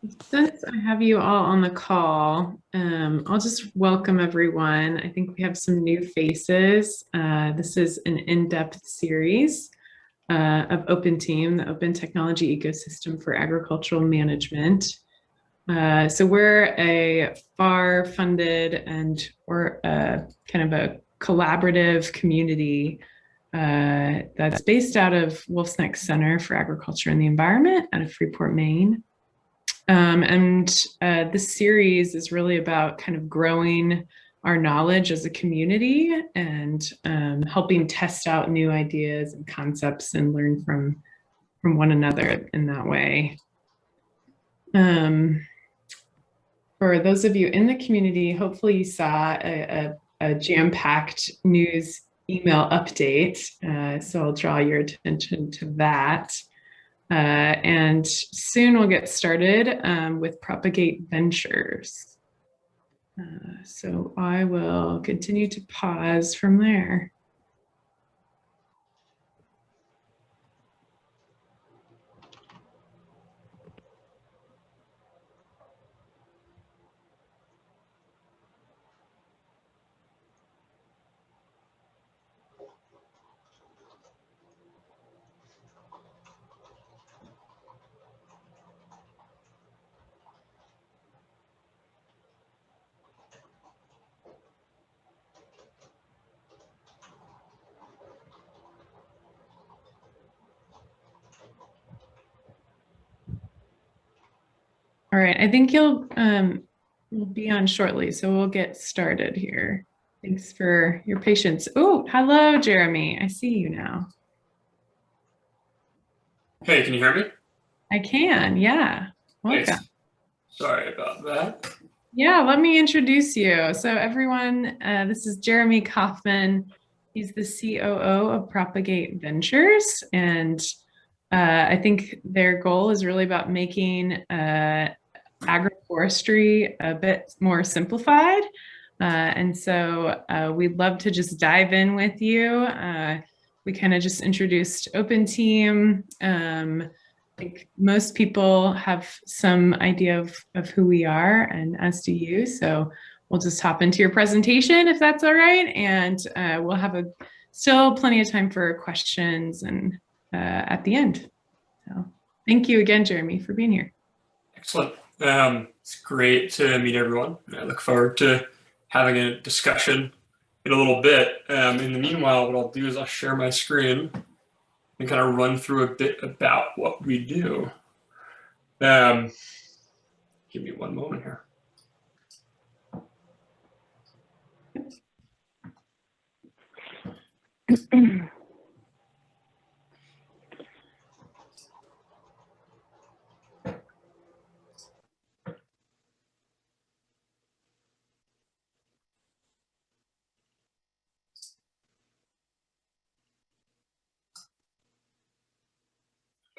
Since I have you all on the call, I'll just welcome everyone. I think we have some new faces. This is an in-depth series of OpenTEAM, the Open Technology Ecosystem for Agricultural Management. So we're a FAR-funded and we're kind of a collaborative community that's based out of Wolf's Neck Center for Agriculture and the Environment out of Freeport, Maine. This series is really about kind of growing our knowledge as a community and helping test out new ideas and concepts and learn from one another in that way. For those of you in the community, hopefully you saw a jam-packed news email update. So I'll draw your attention to that. And soon we'll get started with Propagate Ventures. So I will continue to pause from there. All right, I think you'll be on shortly, so we'll get started here. Thanks for your patience. Oh, hello, Jeremy. I see you now. Hey, can you hear me? I can, yeah. Welcome. Nice. Sorry about that. Yeah, let me introduce you. So everyone, this is Jeremy Kaufman. He's the COO of Propagate Ventures, and I think their goal is really about making agroforestry a bit more simplified. And so we'd love to just dive in with you. We kind of just introduced OpenTEAM. I think most people have some idea of who we are, and as do you. So we'll just hop into your presentation if that's all right. And we'll have still plenty of time for questions and at the end. So thank you again, Jeremy, for being here. Excellent. It's great to meet everyone. I look forward to having a discussion in a little bit. In the meanwhile, what I'll do is I'll share my screen and kind of run through a bit about what we do. Give me one moment here.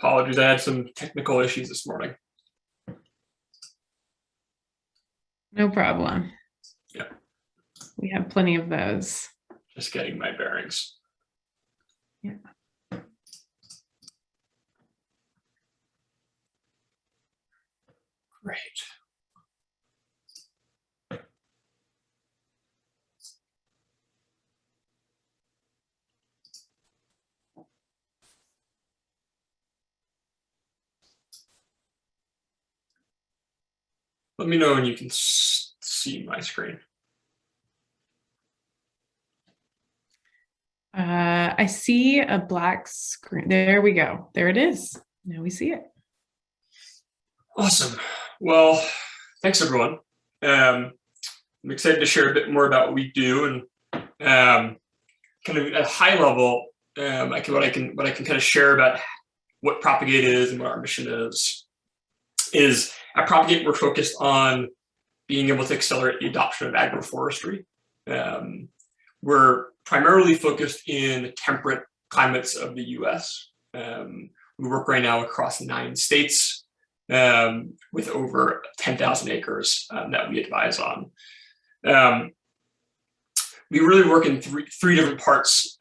Apologies, I had some technical issues this morning. No problem. Yeah. We have plenty of those. Just getting my bearings. Yeah. Great. Let me know when you can see my screen. I see a black screen. There we go. There it is. Now we see it. Awesome. Well, thanks everyone. I'm excited to share a bit more about what we do, and kind of at a high level, what I can kind of share about what Propagate is and what our mission is at Propagate, we're focused on being able to accelerate the adoption of agroforestry. We're primarily focused in the temperate climates of the US. We work right now across 9 states with over 10,000 acres that we advise on. We really work in three different parts.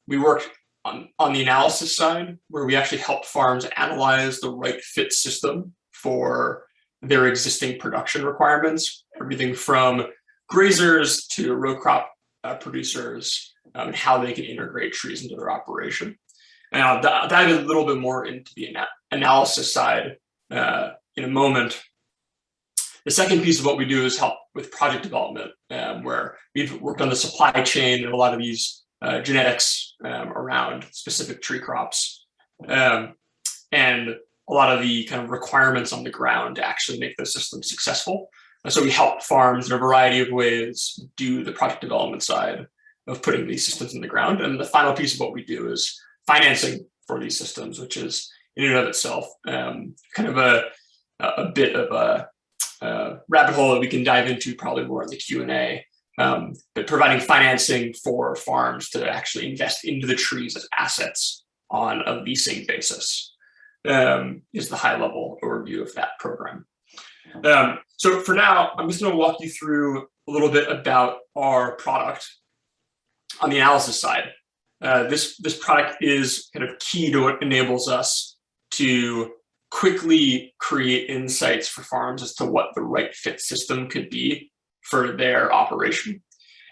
We work on the analysis side, where we actually help farms analyze the right fit system for their existing production requirements, everything from grazers to row crop producers, and how they can integrate trees into their operation. And I'll dive a little bit more into the analysis side in a moment. The second piece of what we do is help with project development, where we've worked on the supply chain and a lot of these genetics around specific tree crops, and a lot of the kind of requirements on the ground to actually make those systems successful. And so we help farms in a variety of ways do the project development side of putting these systems in the ground. And the final piece of what we do is financing for these systems, which is in and of itself kind of a bit of a rabbit hole that we can dive into probably more in the Q&A. But providing financing for farms to actually invest into the trees as assets on a leasing basis is the high-level overview of that program. So for now, I'm just going to walk you through a little bit about our product on the analysis side. This product is kind of key to what enables us to quickly create insights for farms as to what the right fit system could be for their operation.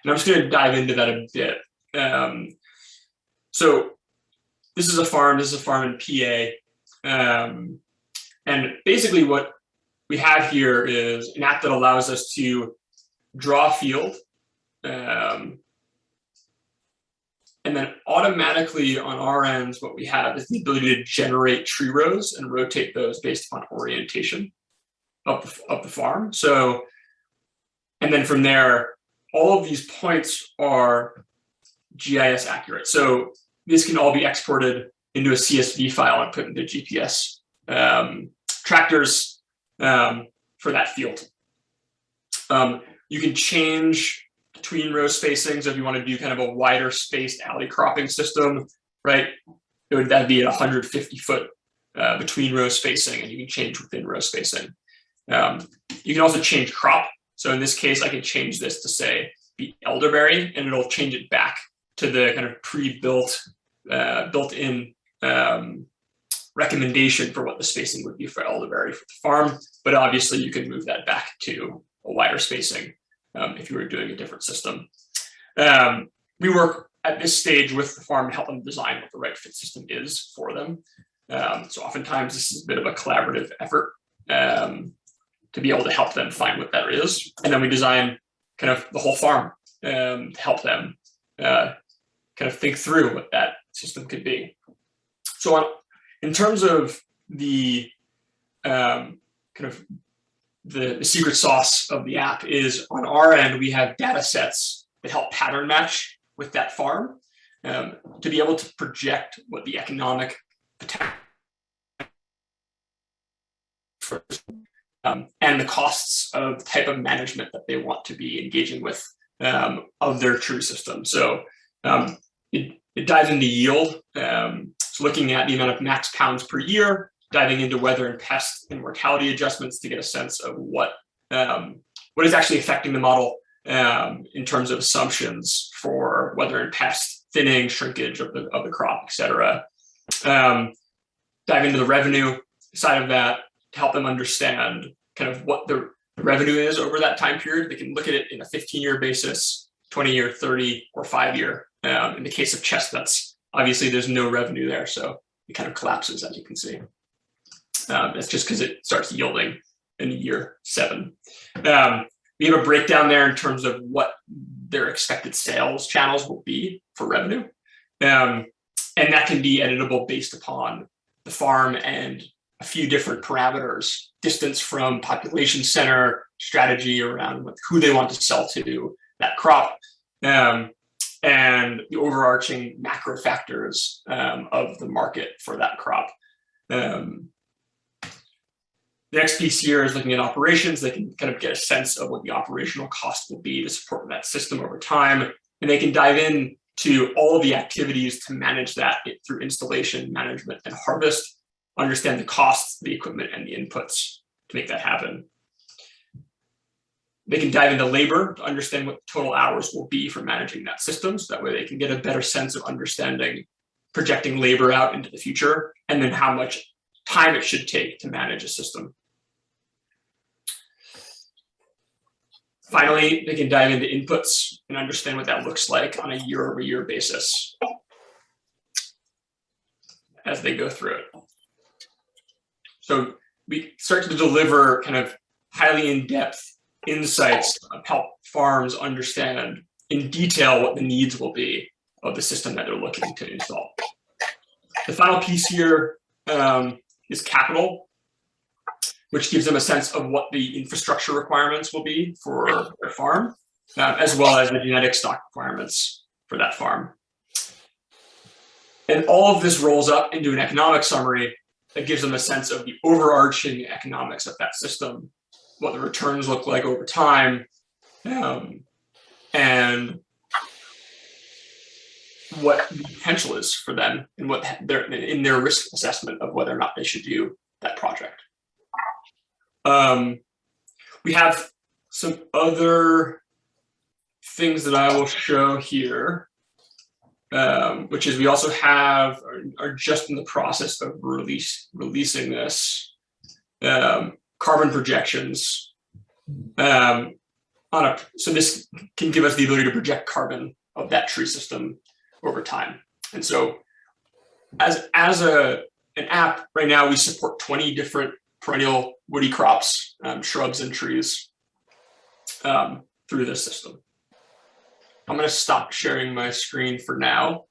And I'm just going to dive into that a bit. So this is a farm in PA. And basically what we have here is an app that allows us to draw a field, and then automatically on our ends, what we have is the ability to generate tree rows and rotate those based upon orientation of the farm. So, and then from there, all of these points are GIS accurate. So this can all be exported into a CSV file and put into GPS tractors for that field. You can change between row spacing. So if you want to do kind of a wider spaced alley cropping system, right, that'd be at 150 foot between row spacing, and you can change within row spacing. You can also change crop. So in this case, I can change this to say be elderberry, and it'll change it back to the kind of pre-built, built-in recommendation for what the spacing would be for elderberry for the farm. But obviously, you can move that back to a wider spacing if you were doing a different system. We work at this stage with the farm to help them design what the right fit system is for them. So oftentimes, this is a bit of a collaborative effort to be able to help them find what that is. And then we design kind of the whole farm to help them kind of think through what that system could be. So in terms of the kind of the secret sauce of the app is on our end, we have data sets that help pattern match with that farm to be able to project what the economic potential and the costs of the type of management that they want to be engaging with of their tree system. So it dives into yield, so looking at the amount of max pounds per year, diving into weather and pest and mortality adjustments to get a sense of what is actually affecting the model in terms of assumptions for weather and pest, thinning, shrinkage of the crop, et cetera. Dive into the revenue side of that to help them understand kind of what the revenue is over that time period. They can look at it in a 15-year basis, 20-year, 30, or 5-year. In the case of chestnuts, obviously there's no revenue there, so it kind of collapses, as you can see. That's just because it starts yielding in year 7. We have a breakdown there in terms of what their expected sales channels will be for revenue. And that can be editable based upon the farm and a few different parameters: distance from population center, strategy around who they want to sell to, that crop, and the overarching macro factors of the market for that crop. The next piece here is looking at operations. They can kind of get a sense of what the operational cost will be to support that system over time. And they can dive into all of the activities to manage that through installation, management, and harvest, understand the costs, the equipment, and the inputs to make that happen. They can dive into labor to understand what total hours will be for managing that system. So that way they can get a better sense of understanding, projecting labor out into the future, and then how much time it should take to manage a system Finally, they can dive into inputs and understand what that looks like on a year-over-year basis as they go through it. So we start to deliver kind of highly in-depth insights to help farms understand in detail what the needs will be of the system that they're looking to install. The final piece here is capital, which gives them a sense of what the infrastructure requirements will be for their farm, as well as the genetic stock requirements for that farm. And all of this rolls up into an economic summary that gives them a sense of the overarching economics of that system, what the returns look like over time, and what the potential is for them and what in their risk assessment of whether or not they should do that project. We have some other things that I will show here, which is we also have, are just in the process of releasing this, carbon projections. So this can give us the ability to project carbon of that tree system over time. And so as an app right now, we support 20 different perennial woody crops, shrubs and trees through this system. I'm going to stop sharing my screen for now.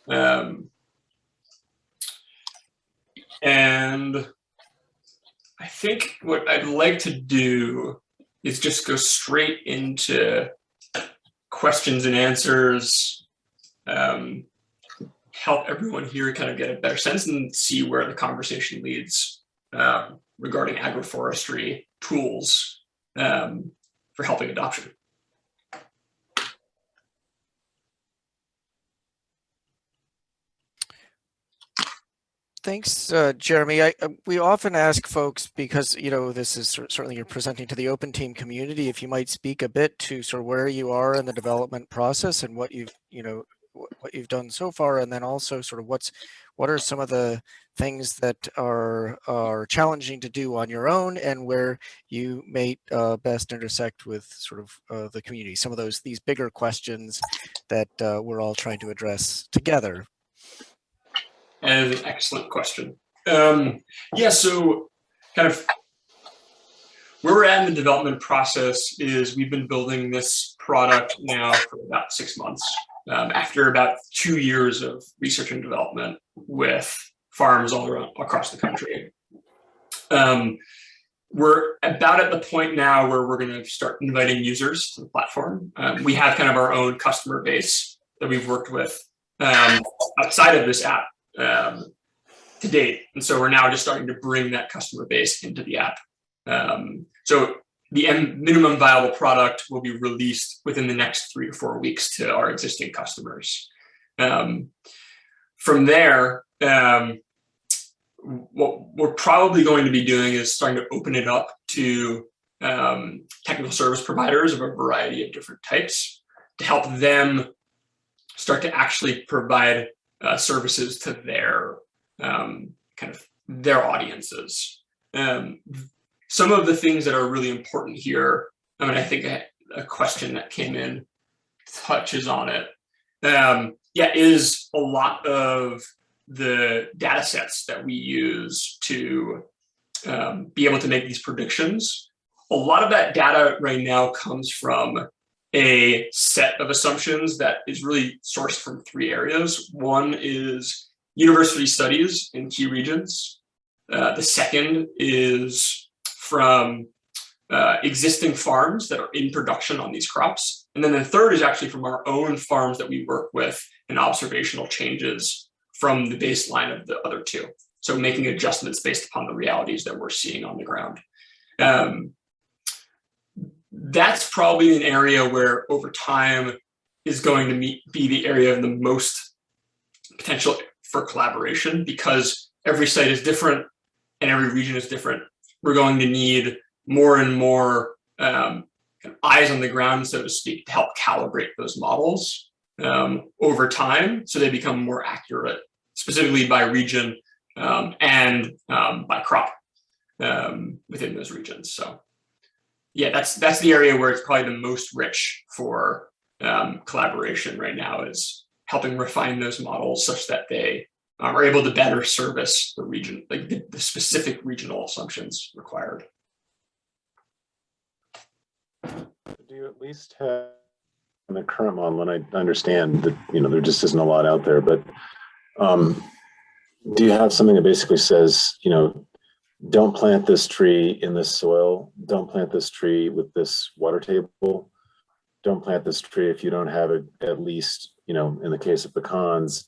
And I think what I'd like to do is just go straight into questions and answers, help everyone here kind of get a better sense and see where the conversation leads regarding agroforestry tools for helping adoption. Thanks, Jeremy. We often ask folks, because this is certainly you're presenting to the OpenTEAM community, if you might speak a bit to sort of where you are in the development process and what you've what you've done so far, and then also sort of what are some of the things that are challenging to do on your own, and where you may best intersect with sort of the community. Some of these bigger questions that we're all trying to address together. And an excellent question. Yeah, so kind of where we're at in the development process is we've been building this product now for about 6 months, after about 2 years of research and development with farms all around across the country. We're about at the point now where we're going to start inviting users to the platform. We have kind of our own customer base that we've worked with outside of this app to date. And so we're now just starting to bring that customer base into the app. So the minimum viable product will be released within the next 3 to 4 weeks to our existing customers. From there, what we're probably going to be doing is starting to open it up to technical service providers of a variety of different types to help them start to actually provide services to their kind of their audiences. Some of the things that are really important here, I mean, I think a question that came in touches on it. Is a lot of the data sets that we use to be able to make these predictions. A lot of that data right now comes from a set of assumptions that is really sourced from 3 areas. One is university studies in key regions. The second is from existing farms that are in production on these crops. And then the third is actually from our own farms that we work with and observational changes from the baseline of the other 2. So making adjustments based upon the realities that we're seeing on the ground. That's probably an area where over time is going to be the area of the most potential for collaboration, because every site is different and every region is different. We're going to need more and more eyes on the ground, so to speak, to help calibrate those models over time so they become more accurate, specifically by region and by crop within those regions. So yeah, that's the area where it's probably the most rich for collaboration right now, is helping refine those models such that they are able to better service the region, like the specific regional assumptions required. Do you at least have in the current model, and I understand that there just isn't a lot out there, but do you have something that basically says, don't plant this tree in this soil, don't plant this tree with this water table, don't plant this tree if you don't have at least, in the case of pecans,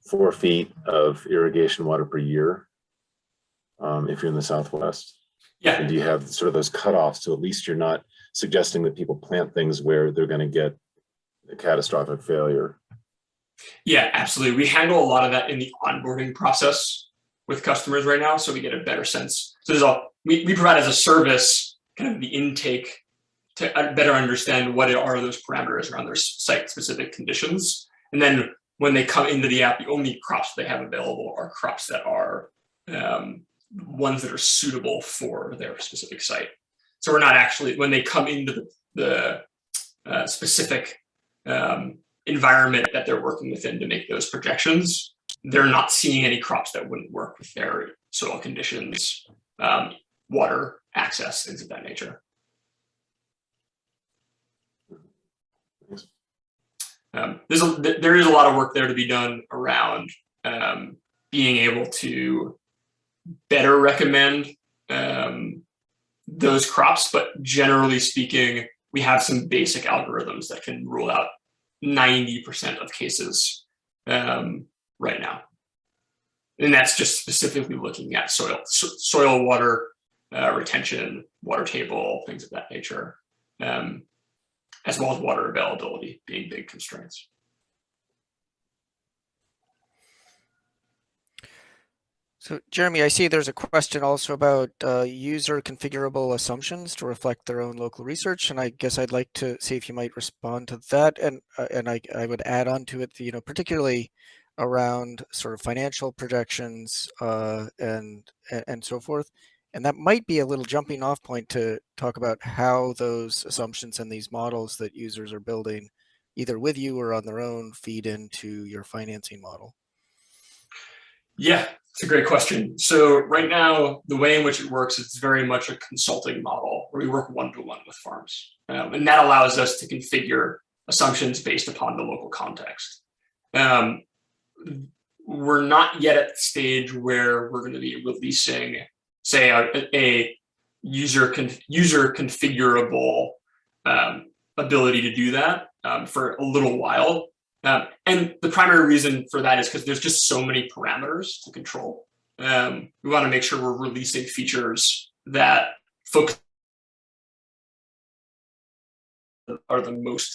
4 feet of irrigation water per year, if you're in the Southwest? Yeah. And do you have sort of those cutoffs, so at least you're not suggesting that people plant things where they're going to get a catastrophic failure? Yeah, absolutely. We handle a lot of that in the onboarding process with customers right now, so we get a better sense. So we provide as a service kind of the intake to better understand what are those parameters around their site-specific conditions. And then when they come into the app, the only crops they have available are crops that are ones that are suitable for their specific site. So we're not actually, when they come into the specific environment that they're working within to make those projections, they're not seeing any crops that wouldn't work with their soil conditions, water access, things of that nature. There is a lot of work there to be done around being able to better recommend those crops, but generally speaking, we have some basic algorithms that can rule out 90% of cases right now. And that's just specifically looking at soil water retention, water table, things of that nature, as well as water availability being big constraints. So Jeremy, I see there's a question also about user configurable assumptions to reflect their own local research, and I guess I'd like to see if you might respond to that. And I would add on to it, particularly around sort of financial projections and so forth. And that might be a little jumping off point to talk about how those assumptions and these models that users are building, either with you or on their own, feed into your financing model. Yeah, it's a great question. So right now, the way in which it works, it's very much a consulting model where we work one-to-one with farms. And that allows us to configure assumptions based upon the local context. We're not yet at the stage where we're going to be releasing, say, a user configurable ability to do that for a little while. And the primary reason for that is because there's just so many parameters to control. We want to make sure we're releasing features that focus are the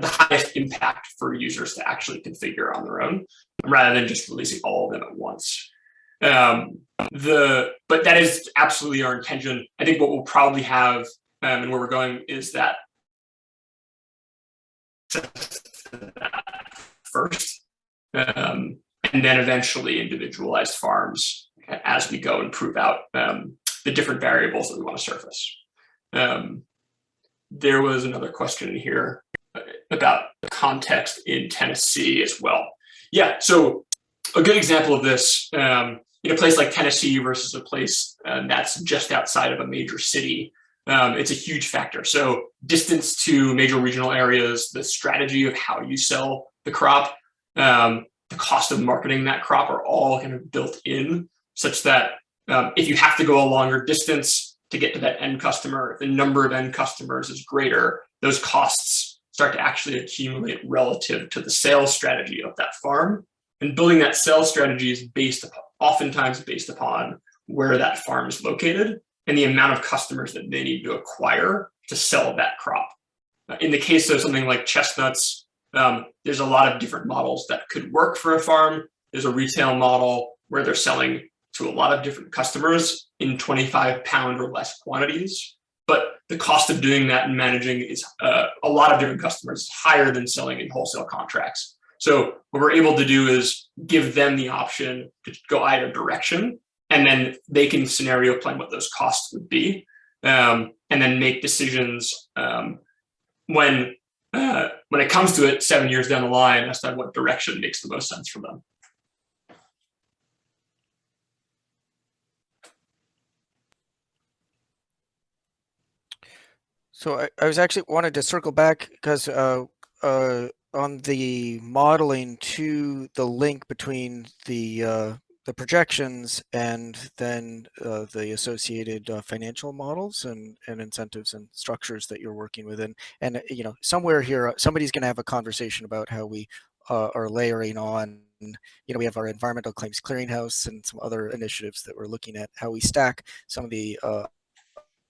highest impact for users to actually configure on their own, rather than just releasing all of them at once. But that is absolutely our intention. I think what we'll probably have and where we're going is that first, and then eventually individualized farms as we go and prove out the different variables that we want to surface. There was another question in here about context in Tennessee as well. Yeah, so a good example of this, in a place like Tennessee versus a place that's just outside of a major city, it's a huge factor. So distance to major regional areas, the strategy of how you sell the crop, the cost of marketing that crop are all kind of built in, such that if you have to go a longer distance to get to that end customer, if the number of end customers is greater, those costs start to actually accumulate relative to the sales strategy of that farm. And building that sales strategy is oftentimes based upon where that farm is located and the amount of customers that they need to acquire to sell that crop. In the case of something like chestnuts, there's a lot of different models that could work for a farm. There's a retail model where they're selling to a lot of different customers in 25-pound or less quantities. But the cost of doing that and managing is a lot of different customers higher than selling in wholesale contracts. So what we're able to do is give them the option to go either direction, and then they can scenario plan what those costs would be. and then make decisions when it comes to it 7 years down the line as to what direction makes the most sense for them. So I was actually wanted to circle back because on the modeling to the link between the projections and then the associated financial models and incentives and structures that you're working with. And you know, somewhere here, somebody's going to have a conversation about how we are layering on. You know, we have our environmental claims clearinghouse and some other initiatives that we're looking at how we stack some of the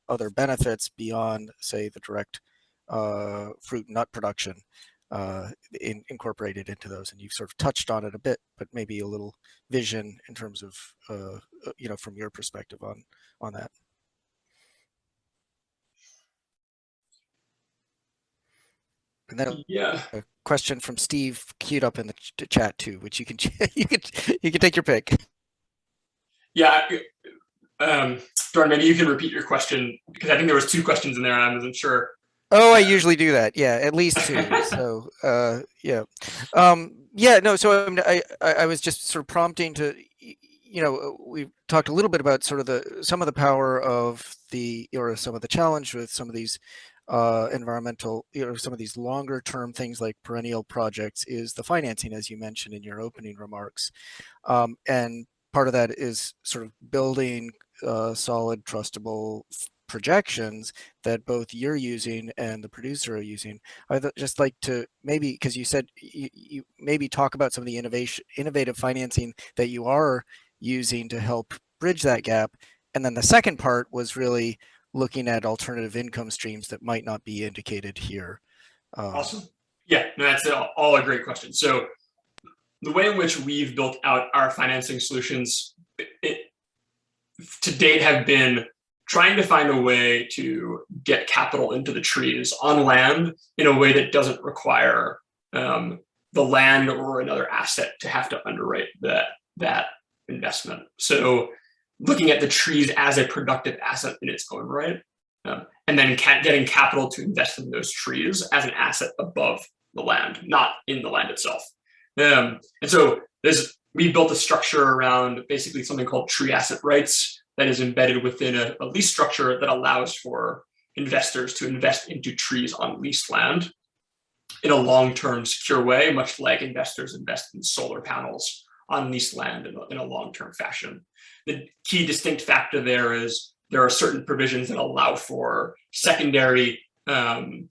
other benefits beyond, say, the direct fruit and nut production incorporated into those. And you've sort of touched on it a bit, but maybe a little vision in terms of, you know, from your perspective on that. And then a question from Steve queued up in the chat too, which you can you can take your pick. Yeah. Dorn, maybe you can repeat your question, because I think there was 2 questions in there and I wasn't sure. Oh, I usually do that. Yeah, at least 2. So yeah. Yeah, no, so I was just sort of prompting to, you know, we talked a little bit about sort of some of the power of or some of the challenge with some of these environmental, you know, some of these longer term things like perennial projects is the financing, as you mentioned in your opening remarks. And part of that is sort of building solid, trustable projections that both you're using and the producer are using. I'd just like to maybe, because you said you maybe talk about some of the innovative financing that you are using to help bridge that gap. And then the second part was really looking at alternative income streams that might not be indicated here. Awesome. Yeah, no, that's all a great question. So the way in which we've built out our financing solutions to date have been trying to find a way to get capital into the trees on land in a way that doesn't require the land or another asset to have to underwrite that investment. So looking at the trees as a productive asset in its own right, and then getting capital to invest in those trees as an asset above the land, not in the land itself. And so we built a structure around basically something called tree asset rights that is embedded within a lease structure that allows for investors to invest into trees on leased land in a long-term secure way, much like investors invest in solar panels on leased land in a long-term fashion. The key distinct factor there is there are certain provisions that allow for secondary and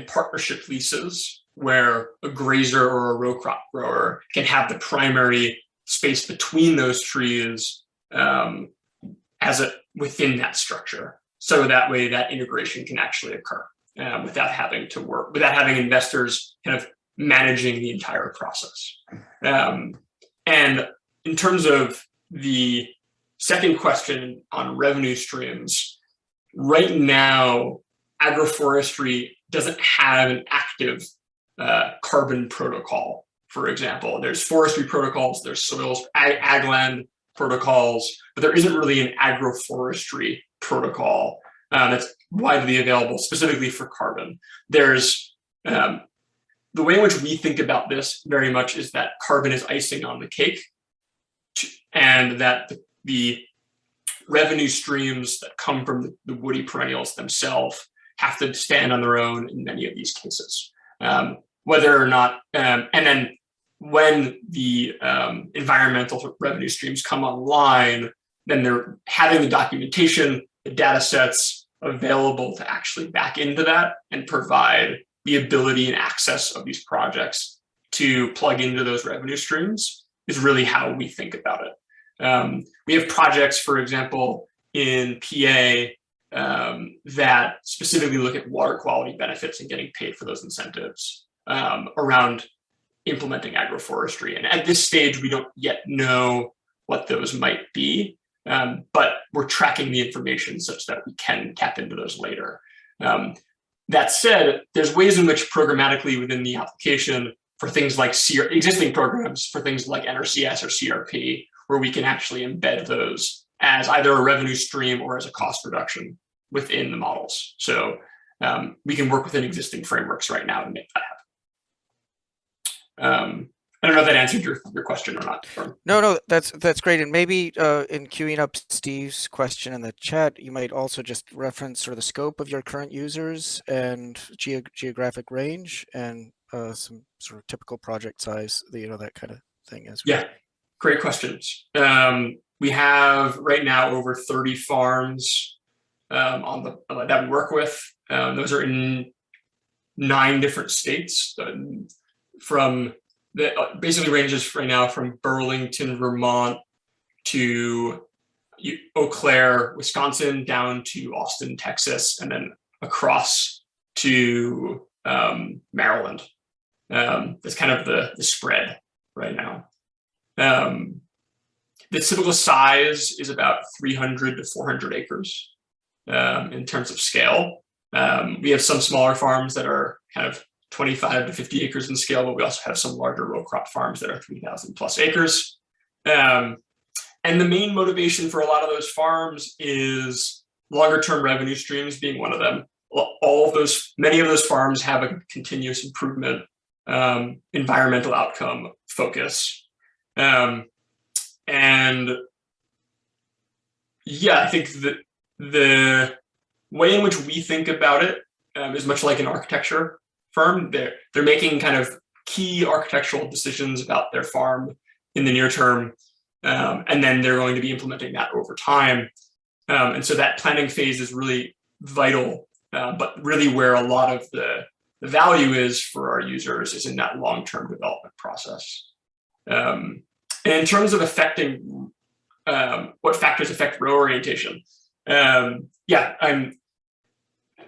partnership leases where a grazer or a row crop grower can have the primary space between those trees within that structure. So that way that integration can actually occur without having investors kind of managing the entire process. And in terms of the second question on revenue streams, right now, agroforestry doesn't have an active carbon protocol, for example. There's forestry protocols, there's soils, ag land protocols, but there isn't really an agroforestry protocol that's widely available specifically for carbon. There's the way in which we think about this very much is that carbon is icing on the cake, and that the revenue streams that come from the woody perennials themselves have to stand on their own in many of these cases. Whether or not, and then when the environmental revenue streams come online, then they're having the documentation, the data sets available to actually back into that and provide the ability and access of these projects to plug into those revenue streams is really how we think about it. We have projects, for example, in PA that specifically look at water quality benefits and getting paid for those incentives around implementing agroforestry. And at this stage, we don't yet know what those might be, but we're tracking the information such that we can tap into those later. That said, there's ways in which programmatically within the application for things like existing programs, for things like NRCS or CRP, where we can actually embed those as either a revenue stream or as a cost reduction within the models. So we can work within existing frameworks right now to make that happen. I don't know if that answered your question or not. No, that's great. And maybe in queuing up Steve's question in the chat, you might also just reference sort of the scope of your current users and geographic range and some sort of typical project size, that kind of thing as well. Yeah, great questions. We have right now over 30 farms that we work with. Those are in 9 different states. Basically ranges right now from Burlington, Vermont to Eau Claire, Wisconsin, down to Austin, Texas, and then across to Maryland. That's kind of the spread right now. The typical size is about 300 to 400 acres in terms of scale. We have some smaller farms that are kind of 25 to 50 acres in scale, but we also have some larger row crop farms that are 3,000 plus acres. And the main motivation for a lot of those farms is longer term revenue streams being one of them. Many of those farms have a continuous improvement, environmental outcome focus. And yeah, I think that the way in which we think about it is much like an architecture firm. They're making kind of key architectural decisions about their farm in the near term, and then they're going to be implementing that over time. And so that planning phase is really vital, but really where a lot of the value is for our users is in that long-term development process. And in terms of affecting what factors affect row orientation,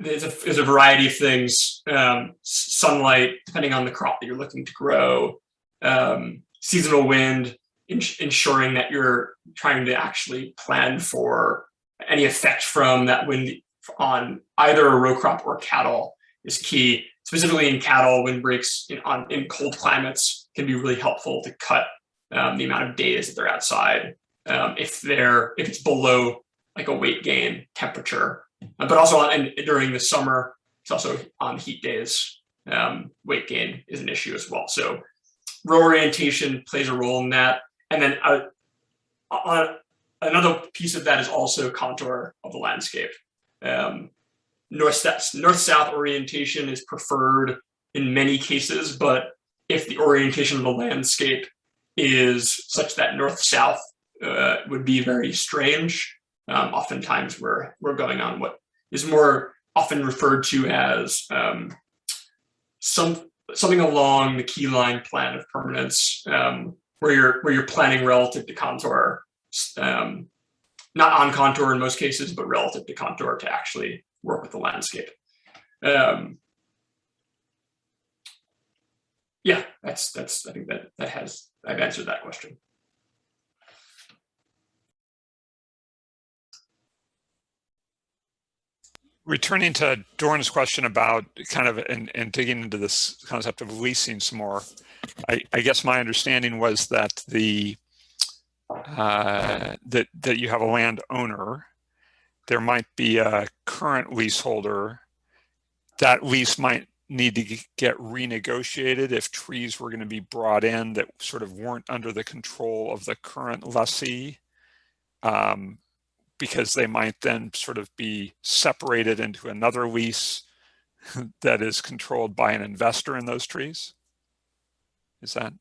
there's a variety of things. Sunlight, depending on the crop that you're looking to grow, seasonal wind, ensuring that you're trying to actually plan for any effect from that wind on either a row crop or cattle is key. Specifically in cattle, wind breaks in cold climates can be really helpful to cut the amount of days that they're outside if it's below like a weight gain temperature. But also during the summer, it's also on heat days, weight gain is an issue as well. So row orientation plays a role in that. And then another piece of that is also contour of the landscape. North-south orientation is preferred in many cases, but if the orientation of the landscape is such that north-south would be very strange, oftentimes we're going on what is more often referred to as something along the key line plan of permanence, where you're planning relative to contour, not on contour in most cases, but relative to contour to actually work with the landscape. Yeah, that's I think I've answered that question. Returning to Doran's question about kind of and digging into this concept of leasing some more, I guess my understanding was that that you have a landowner, there might be a current leaseholder. That lease might need to get renegotiated if trees were going to be brought in that sort of weren't under the control of the current lessee. Because they might then sort of be separated into another lease that is controlled by an investor in those trees? Is that?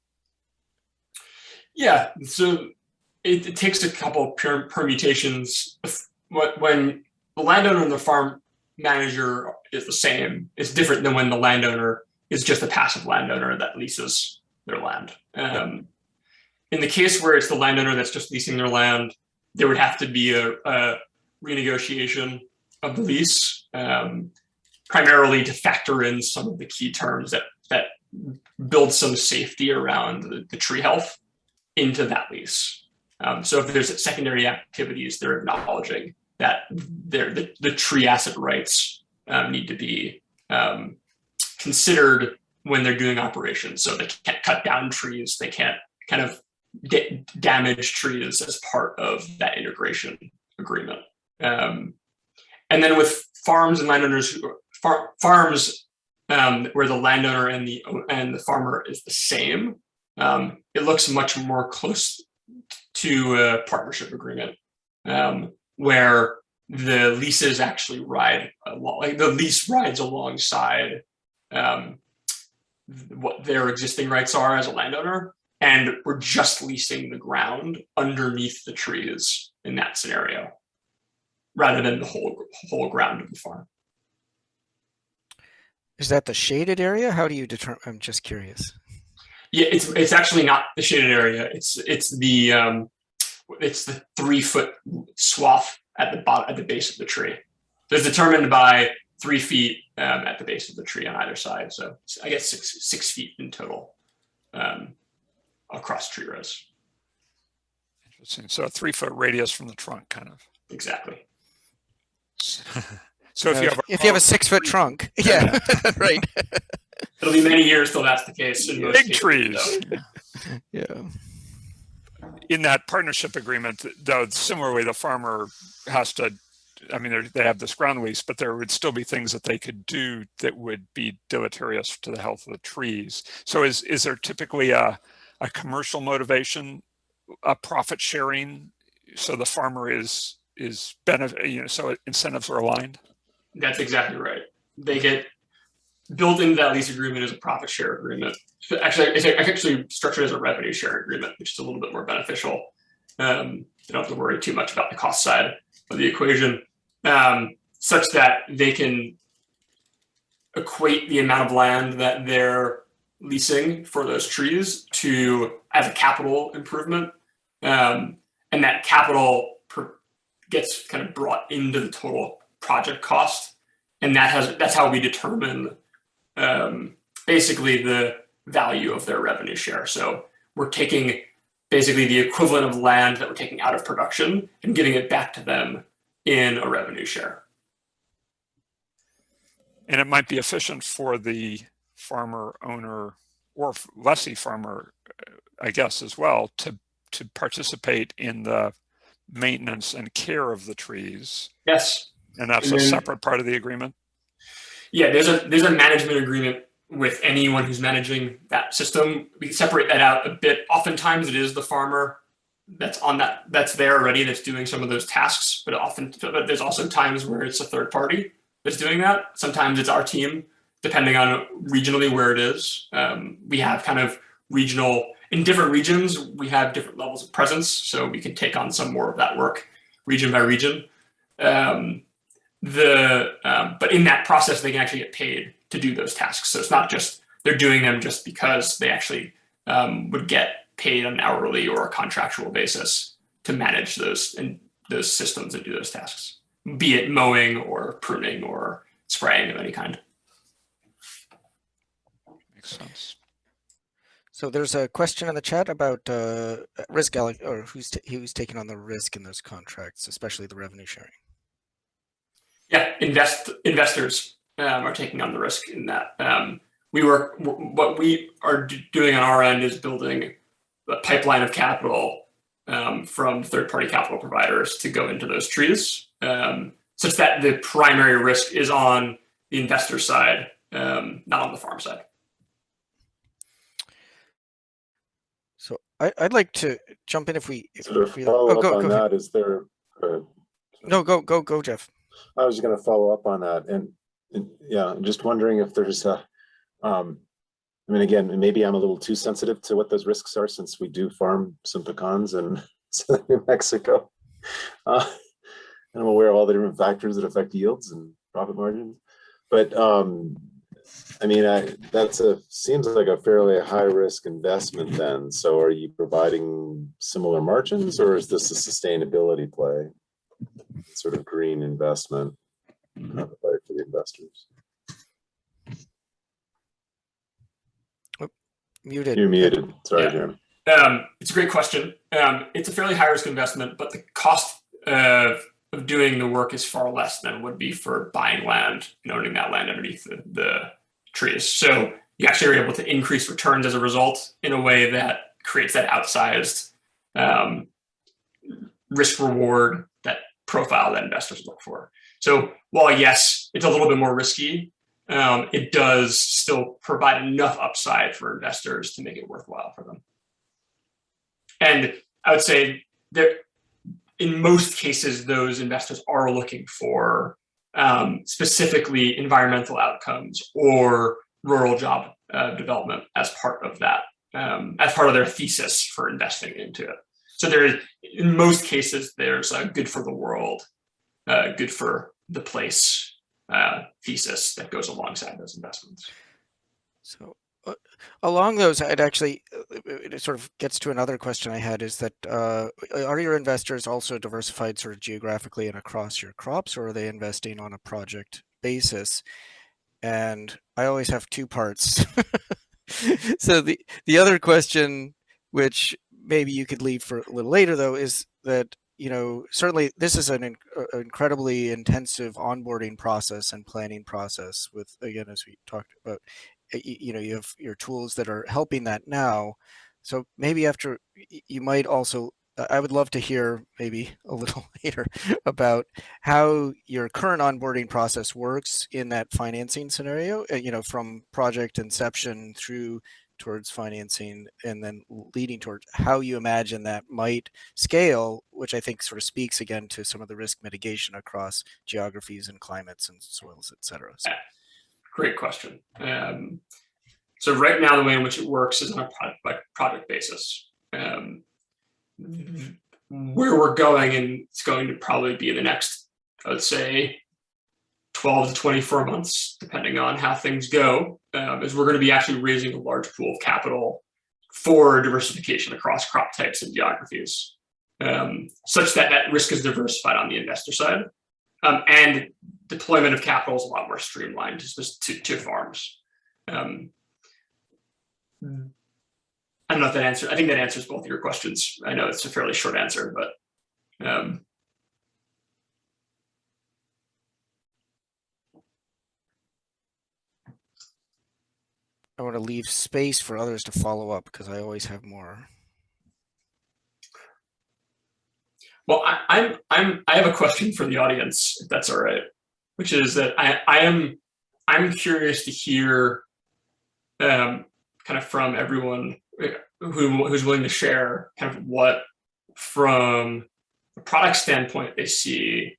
Yeah, so it takes a couple permutations. When the landowner and the farm manager is the same, it's different than when the landowner is just a passive landowner that leases their land. In the case where it's the landowner that's just leasing their land, there would have to be a renegotiation of the lease, primarily to factor in some of the key terms that build some safety around the tree health into that lease. So if there's secondary activities, they're acknowledging that the tree asset rights need to be considered when they're doing operations. So they can't cut down trees, they can't kind of damage trees as part of that integration agreement. And And then with farms and landowners, farms where the landowner and the farmer is the same, it looks much more close to a partnership agreement, where the leases actually ride along, like the lease rides alongside what their existing rights are as a landowner, and we're just leasing the ground underneath the trees in that scenario, rather than the whole ground of the farm. Is that the shaded area? How do you determine? I'm just curious. Yeah, it's actually not the shaded area. It's the 3-foot swath at the base of the tree. So it's determined by 3 feet at the base of the tree on either side. So I guess 6 feet in total across tree rows. Interesting. So a 3-foot radius from the trunk, kind of. Exactly. So if you have a 6-foot trunk, yeah, right. It'll be many years till that's the case. In most big cases, trees. Yeah. In that partnership agreement, though, similarly, the farmer has to, I mean, they have this ground lease, but there would still be things that they could do that would be deleterious to the health of the trees. So is there typically a commercial motivation, a profit sharing, so the farmer is benefit, so incentives are aligned? That's exactly right. They get built into that lease agreement as a profit share agreement. Actually, it's actually structured as a revenue share agreement, which is a little bit more beneficial. They don't have to worry too much about the cost side of the equation, such that they can equate the amount of land that they're leasing for those trees to as a capital improvement, and that capital gets kind of brought into the total project cost, and that's how we determine basically the value of their revenue share. So we're taking basically the equivalent of land that we're taking out of production and giving it back to them in a revenue share. And it might be efficient for the farmer owner or lessee farmer, I guess, as well, to participate in the maintenance and care of the trees. Yes. And that's a separate part of the agreement? Yeah, there's a management agreement with anyone who's managing that system. We can separate that out a bit. Oftentimes it is the farmer that's there already, that's doing some of those tasks, but there's also times where it's a third party that's doing that. Sometimes it's our team, depending on regionally where it is. We have kind of in different regions, we have different levels of presence, so we can take on some more of that work region by region. But in that process, they can actually get paid to do those tasks. So it's not just they're doing them just because they actually would get paid on an hourly or a contractual basis to manage those systems and do those tasks, be it mowing or pruning or spraying of any kind. Makes sense. So there's a question in the chat about risk or who's taking on the risk in those contracts, especially the revenue sharing. Yeah, investors are taking on the risk in that. What we are doing on our end is building a pipeline of capital from third-party capital providers to go into those trees, such that the primary risk is on the investor side, not on the farm side. So I'd like to jump in if we follow up on that. Is there? No, go, Jeff. I was going to follow up on that, and yeah, I'm just wondering if there's a. I mean, again, maybe I'm a little too sensitive to what those risks are, since we do farm some pecans in New Mexico, and I'm aware of all the different factors that affect yields and profit margins. But I mean, that seems like a fairly high risk investment then. So are you providing similar margins, or is this a sustainability play, sort of green investment appetite for the investors? Muted. You're muted. Sorry, Yeah. Jeremy. It's a great question. It's a fairly high risk investment, but the cost of doing the work is far less than it would be for buying land and owning that land underneath the trees. So you actually are able to increase returns as a result in a way that creates that outsized risk reward that profile that investors look for. So while yes, it's a little bit more risky, it does still provide enough upside for investors to make it worthwhile for them. And I would say that in most cases, those investors are looking for specifically environmental outcomes or rural job development as part of that, as part of their thesis for investing into it. So there is, in most cases, there's a good for the world, good for the place thesis that goes alongside those investments. So along those, it sort of gets to another question I had, is that are your investors also diversified sort of geographically and across your crops, or are they investing on a project basis? And I always have two parts. So the other question, which maybe you could leave for a little later though, is that, you know, certainly this is an incredibly intensive onboarding process and planning process with, again, as we talked about, you know, you have your tools that are helping that now. So maybe after, you might also, I would love to hear maybe a little later about how your current onboarding process works in that financing scenario, you know, from project inception through towards financing, and then leading towards how you imagine that might scale, which I think sort of speaks again to some of the risk mitigation across geographies and climates and soils, et cetera. So. Great question. So right now, the way in which it works is on a project basis. Where we're going, and it's going to probably be the next, I would say, 12 to 24 months, depending on how things go, is we're going to be actually raising a large pool of capital for diversification across crop types and geographies, such that that risk is diversified on the investor side. And deployment of capital is a lot more streamlined to farms. I don't know if that answers, I think that answers both of your questions. I know it's a fairly short answer, but I want to leave space for others to follow up because I always have more. Well, I have a question for the audience, if that's all right, which is that I'm curious to hear kind of from everyone who's willing to share kind of what, from a product standpoint, they see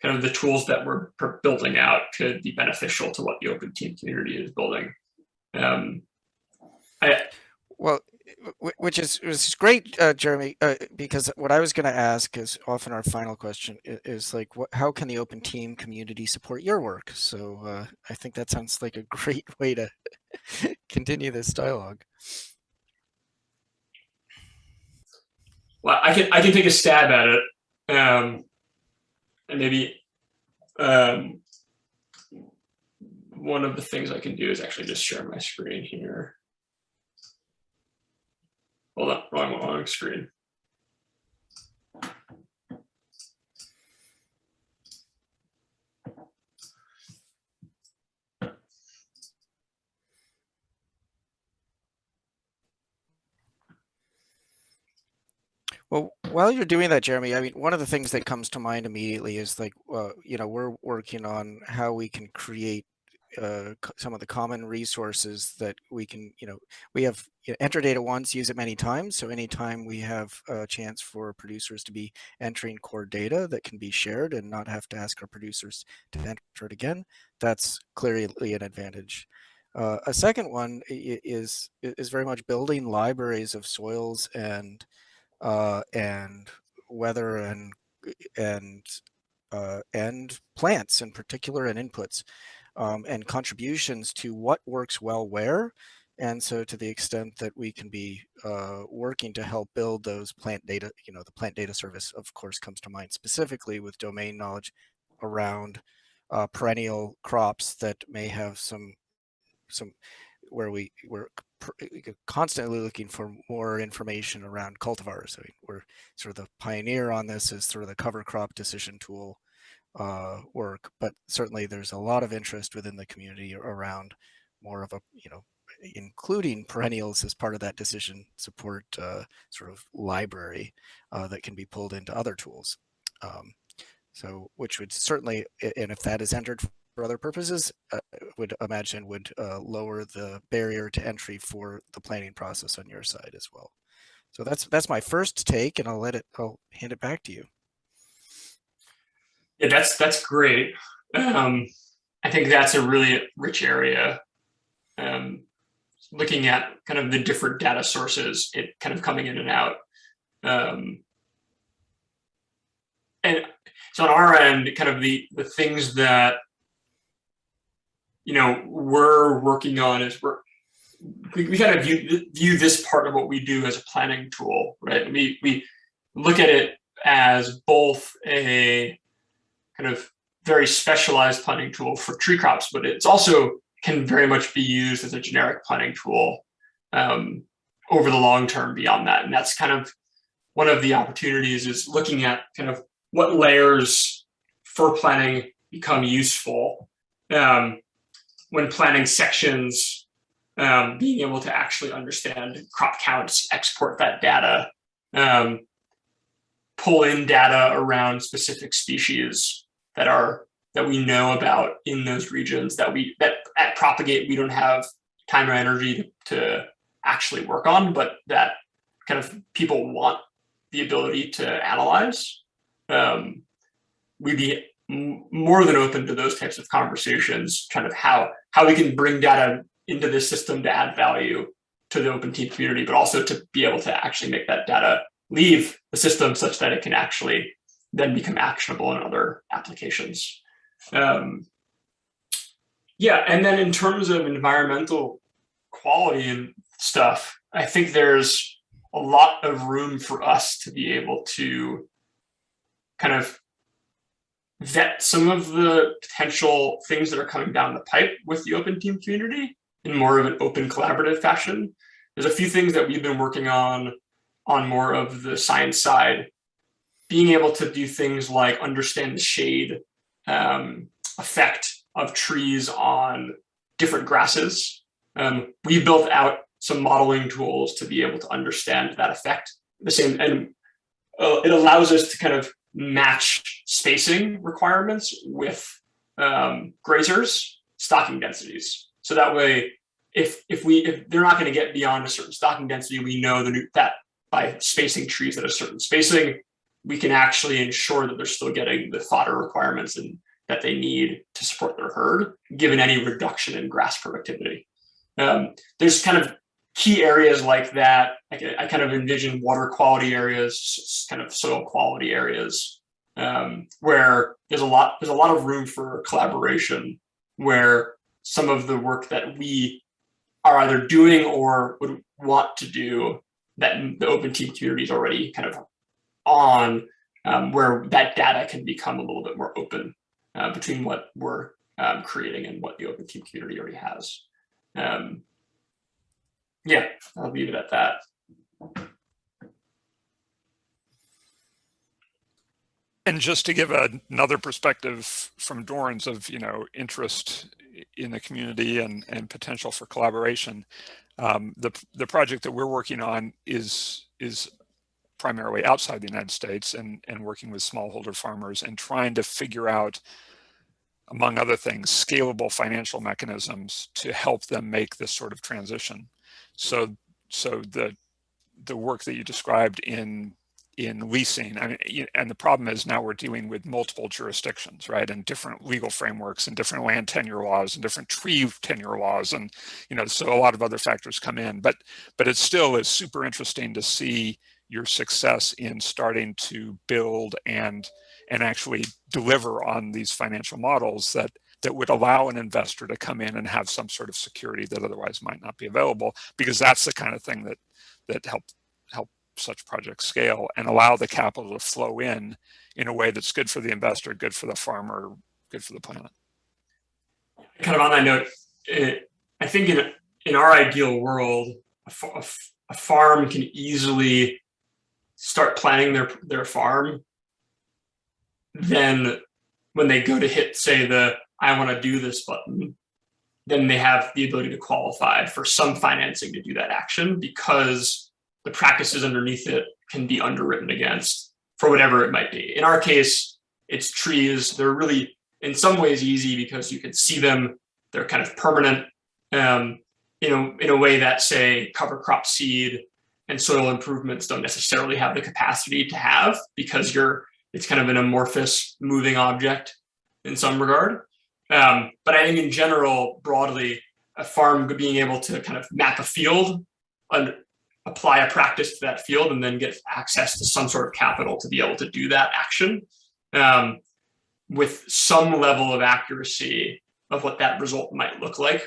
kind of the tools that we're building out could be beneficial to what the OpenTEAM community is building. Well, which is great, Jeremy, because what I was going to ask is often our final question is like, how can the OpenTEAM community support your work? So I think that sounds like a great way to continue this dialogue. Well, I can take a stab at it, and maybe one of the things I can do is actually just share my screen here. Hold on, wrong screen. Well, while you're doing that, Jeremy, I mean, one of the things that comes to mind immediately is like, you know, we're working on how we can create some of the common resources that we can, you know, we have enter data once, use it many times. So anytime we have a chance for producers to be entering core data that can be shared and not have to ask our producers to enter it again, that's clearly an advantage. A second one is very much building libraries of soils and weather and plants in particular, and inputs. And contributions to what works well where. And so to the extent that we can be working to help build those plant data, you know, the plant data service, of course, comes to mind specifically with domain knowledge around perennial crops that may have some where we're constantly looking for more information around cultivars. I mean, we're sort of the pioneer on this as sort of the cover crop decision tool work, but certainly there's a lot of interest within the community around more of a, you know, including perennials as part of that decision support sort of library that can be pulled into other tools. So, which would certainly, and if that is entered for other purposes, would imagine would lower the barrier to entry for the planning process on your side as well. So that's my first take, and I'll hand it back to you. Yeah, that's great. I think that's a really rich area. Looking at kind of the different data sources, it kind of coming in and out. And so on our end, kind of the things that, we're working on is we kind of view this part of what we do as a planning tool, right? We look at it as both a kind of very specialized planning tool for tree crops, but it's also can very much be used as a generic planning tool over the long term beyond that. And that's kind of one of the opportunities, is looking at kind of what layers for planning become useful when planning sections, being able to actually understand crop counts, export that data, pull in data around specific species that we know about in those regions that at Propagate we don't have time or energy to actually work on, but that kind of people want the ability to analyze. We'd be more than open to those types of conversations, kind of how we can bring data into the system to add value to the OpenTEAM community, but also to be able to actually make that data leave the system such that it can actually then become actionable in other applications. Yeah, and then in terms of environmental quality and stuff, I think there's a lot of room for us to be able to kind of vet some of the potential things that are coming down the pipe with the OpenTEAM community in more of an open collaborative fashion. There's a few things that we've been working on more of the science side, being able to do things like understand the shade effect of trees on different grasses. We built out some modeling tools to be able to understand that effect. And it allows us to kind of match spacing requirements with grazers' stocking densities. So that way, if they're not going to get beyond a certain stocking density, we know that by spacing trees at a certain spacing, we can actually ensure that they're still getting the fodder requirements and that they need to support their herd, given any reduction in grass productivity. There's kind of key areas like that. I kind of envision water quality areas, kind of soil quality areas, where there's a lot of room for collaboration, where some of the work that we are either doing or would want to do that the OpenTEAM community is already kind of on, where that data can become a little bit more open between what we're creating and what the OpenTEAM community already has. Yeah, I'll leave it at that. And just to give another perspective from Doran's of interest in the community and potential for collaboration, the project that we're working on is primarily outside the United States and working with smallholder farmers and trying to figure out, among other things, scalable financial mechanisms to help them make this sort of transition. So the work that you described in leasing, and the problem is now we're dealing with multiple jurisdictions, right, and different legal frameworks and different land tenure laws and different tree tenure laws, and so a lot of other factors come in. But it still is super interesting to see your success in starting to build and actually deliver on these financial models that would allow an investor to come in and have some sort of security that otherwise might not be available, because that's the kind of thing that help such projects scale and allow the capital to flow in a way that's good for the investor, good for the farmer, good for the planet. Kind of on that note, I think in our ideal world, a farm can easily start planning their farm. Then when they go to hit, say, the I want to do this button, then they have the ability to qualify for some financing to do that action, because the practices underneath it can be underwritten against for whatever it might be. In our case, it's trees. They're really, in some ways, easy because you can see them. They're kind of permanent in a way that, say, cover crop seed and soil improvements don't necessarily have the capacity to have, because it's kind of an amorphous moving object in some regard. But I think in general, broadly, a farm being able to kind of map a field and apply a practice to that field and then get access to some sort of capital to be able to do that action with some level of accuracy of what that result might look like,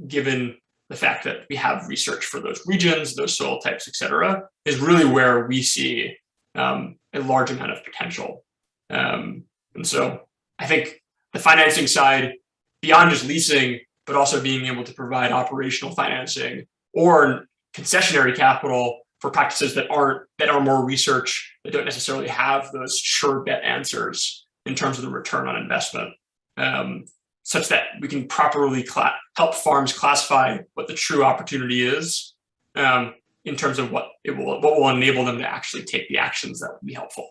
given the fact that we have research for those regions, those soil types, et cetera, is really where we see a large amount of potential. And so I think the financing side, beyond just leasing, but also being able to provide operational financing or concessionary capital for practices that are more research, that don't necessarily have those sure bet answers in terms of the return on investment, such that we can properly help farms classify what the true opportunity is in terms of what will enable them to actually take the actions that would be helpful.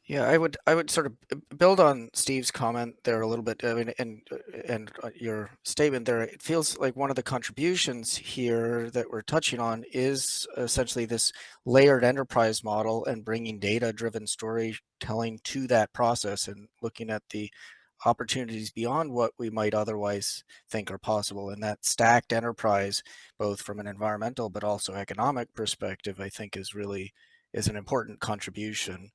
Yeah, I would sort of build on Steve's comment there a little bit. I mean, and your statement there. It feels like one of the contributions here that we're touching on is essentially this layered enterprise model and bringing data-driven storytelling to that process and looking at the opportunities beyond what we might otherwise think are possible. And that stacked enterprise, both from an environmental but also economic perspective, I think is an important contribution,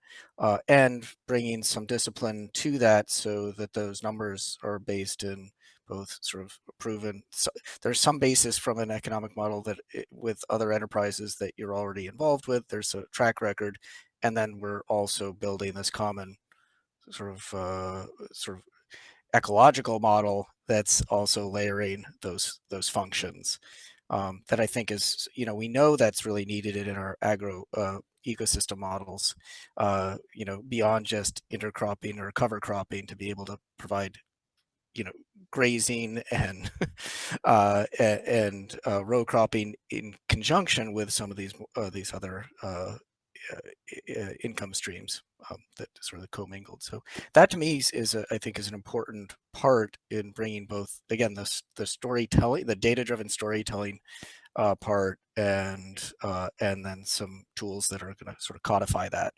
and bringing some discipline to that so that those numbers are based in both sort of proven. So there's some basis from an economic model that with other enterprises that you're already involved with, there's a track record, and then we're also building this common sort of ecological model that's also layering those functions. That I think is, we know that's really needed in our agro ecosystem models, beyond just intercropping or cover cropping, to be able to provide, grazing and row cropping in conjunction with some of these other income streams that sort of commingled. So that to me I think is an important part in bringing both, again, the storytelling, the data-driven storytelling part, and then some tools that are going to sort of codify that.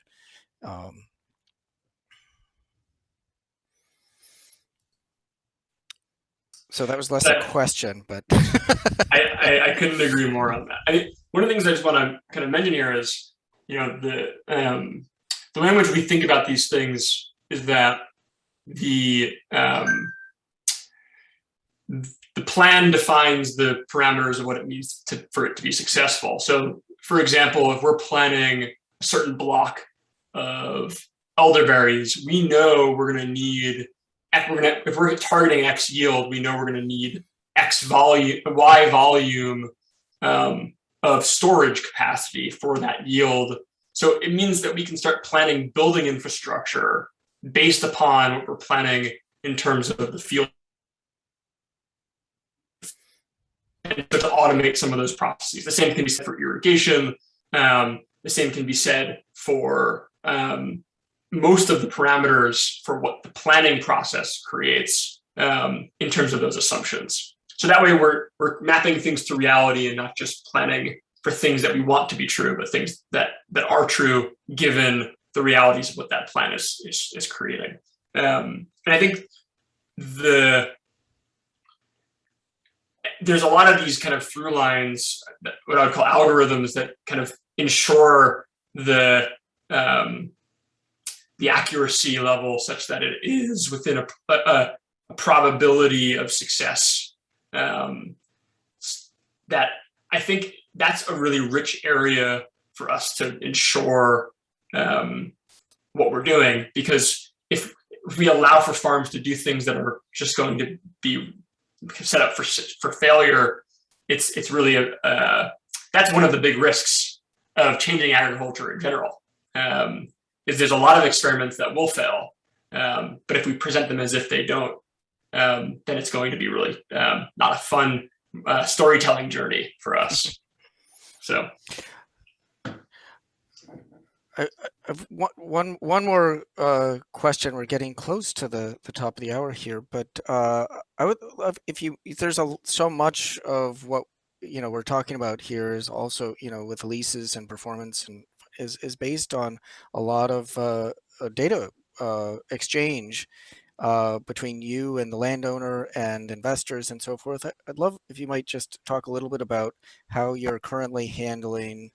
So that was less a question, but I couldn't agree more on that. One of the things I just want to kind of mention here is, the way in which we think about these things is that the plan defines the parameters of what it needs for it to be successful. So, for example, if we're planning a certain block of elderberries, we know we're going to need, if we're targeting X yield, we know we're going to need X volume, Y volume of storage capacity for that yield. So it means that we can start planning building infrastructure based upon what we're planning in terms of the field, and to automate some of those processes. The same can be said for irrigation. The same can be said for most of the parameters for what the planning process creates in terms of those assumptions. So that way we're mapping things to reality and not just planning for things that we want to be true, but things that are true given the realities of what that plan is creating. And I think there's a lot of these kind of through lines, what I would call algorithms, that kind of ensure the accuracy level such that it is within a probability of success. That I think that's a really rich area for us to ensure what we're doing, because if we allow for farms to do things that are just going to be set up for failure, it's really that's one of the big risks of changing agriculture in general. Is there's a lot of experiments that will fail, but if we present them as if they don't, then it's going to be really not a fun storytelling journey for us. So I've one more question. We're getting close to the top of the hour here, but I would love if there's so much of what we're talking about here is also with leases and performance and is based on a lot of data exchange between you and the landowner and investors and so forth. I'd love if you might just talk a little bit about how you're currently handling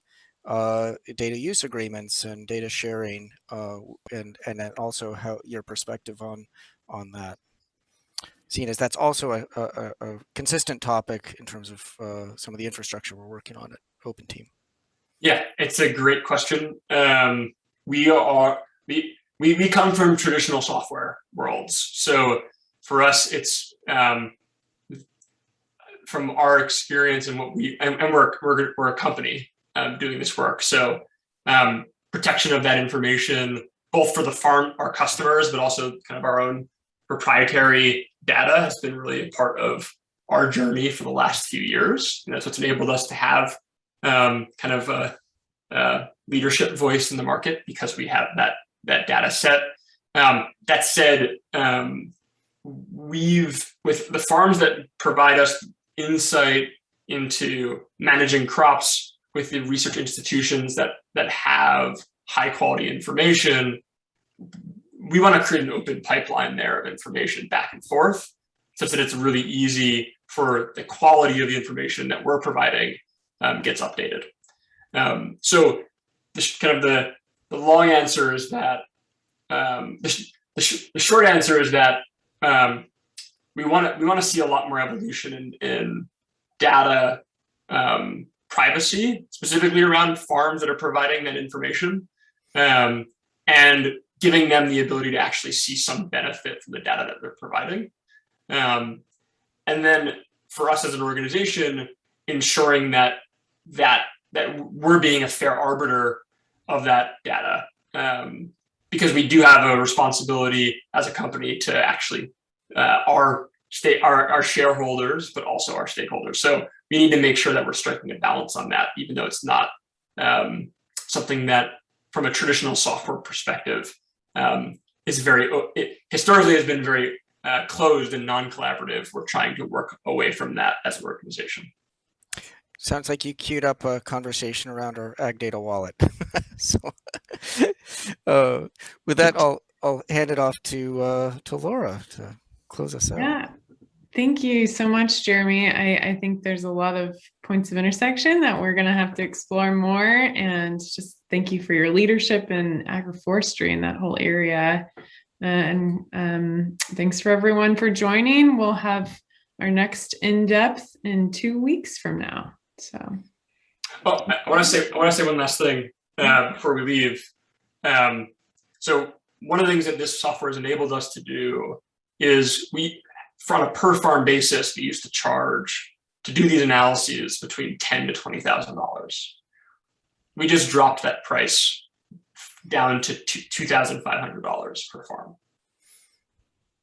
data use agreements and data sharing, and then also how your perspective on that, seeing as that's also a consistent topic in terms of some of the infrastructure we're working on at OpenTEAM. Yeah, it's a great question. We come from traditional software worlds, so for us, it's from our experience and what we're a company doing this work. So protection of that information, both for our customers, but also kind of our own proprietary data has been really a part of our journey for the last few years. And that's what's enabled us to have kind of a leadership voice in the market, because we have that data set. That said, with the farms that provide us insight into managing crops, with the research institutions that have high quality information, we want to create an open pipeline there of information back and forth, such that it's really easy for the quality of the information that we're providing gets updated. So the long answer is that the short answer is that we want to see a lot more evolution in data privacy, specifically around farms that are providing that information, and giving them the ability to actually see some benefit from the data that they're providing. And then for us as an organization, ensuring that we're being a fair arbiter of that data, because we do have a responsibility as a company to actually our shareholders, but also our stakeholders. So we need to make sure that we're striking a balance on that, even though it's not something that, from a traditional software perspective, historically has been very closed and non-collaborative. We're trying to work away from that as an organization. Sounds like you queued up a conversation around our ag data wallet. So with that, I'll hand it off to Laura to close us out. Yeah, thank you so much, Jeremy. I think there's a lot of points of intersection that we're going to have to explore more, and just thank you for your leadership in agroforestry in that whole area. And thanks for everyone for joining. We'll have our next in-depth in 2 weeks from now. So, I want to say one last thing before we leave. So one of the things that this software has enabled us to do is on a per farm basis, we used to charge to do these analyses between $10,000 to $20,000. We just dropped that price down to $2,500 per farm.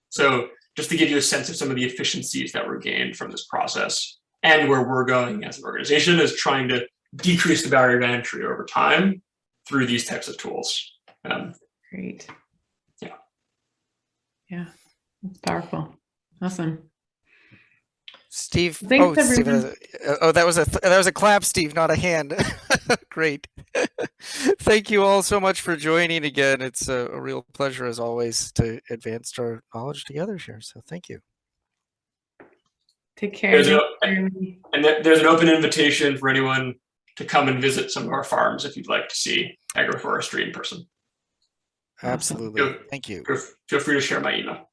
So just to give you a sense of some of the efficiencies that were gained from this process, and where we're going as an organization is trying to decrease the barrier to entry over time through these types of tools. Great. Yeah. Yeah, that's powerful. Awesome. Steve. Thanks, everyone. That was a clap, Steve, not a hand. Great. Thank you all so much for joining again. It's a real pleasure, as always, to advance our knowledge together here. So thank you. Take care. There's an open invitation for anyone to come and visit some of our farms if you'd like to see agroforestry in person. Absolutely. Thank you. Feel free to share my email.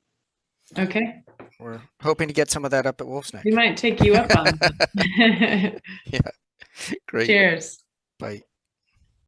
Okay. We're hoping to get some of that up at Wolf's Neck. We might take you up on that. Yeah. Great. Cheers. Bye.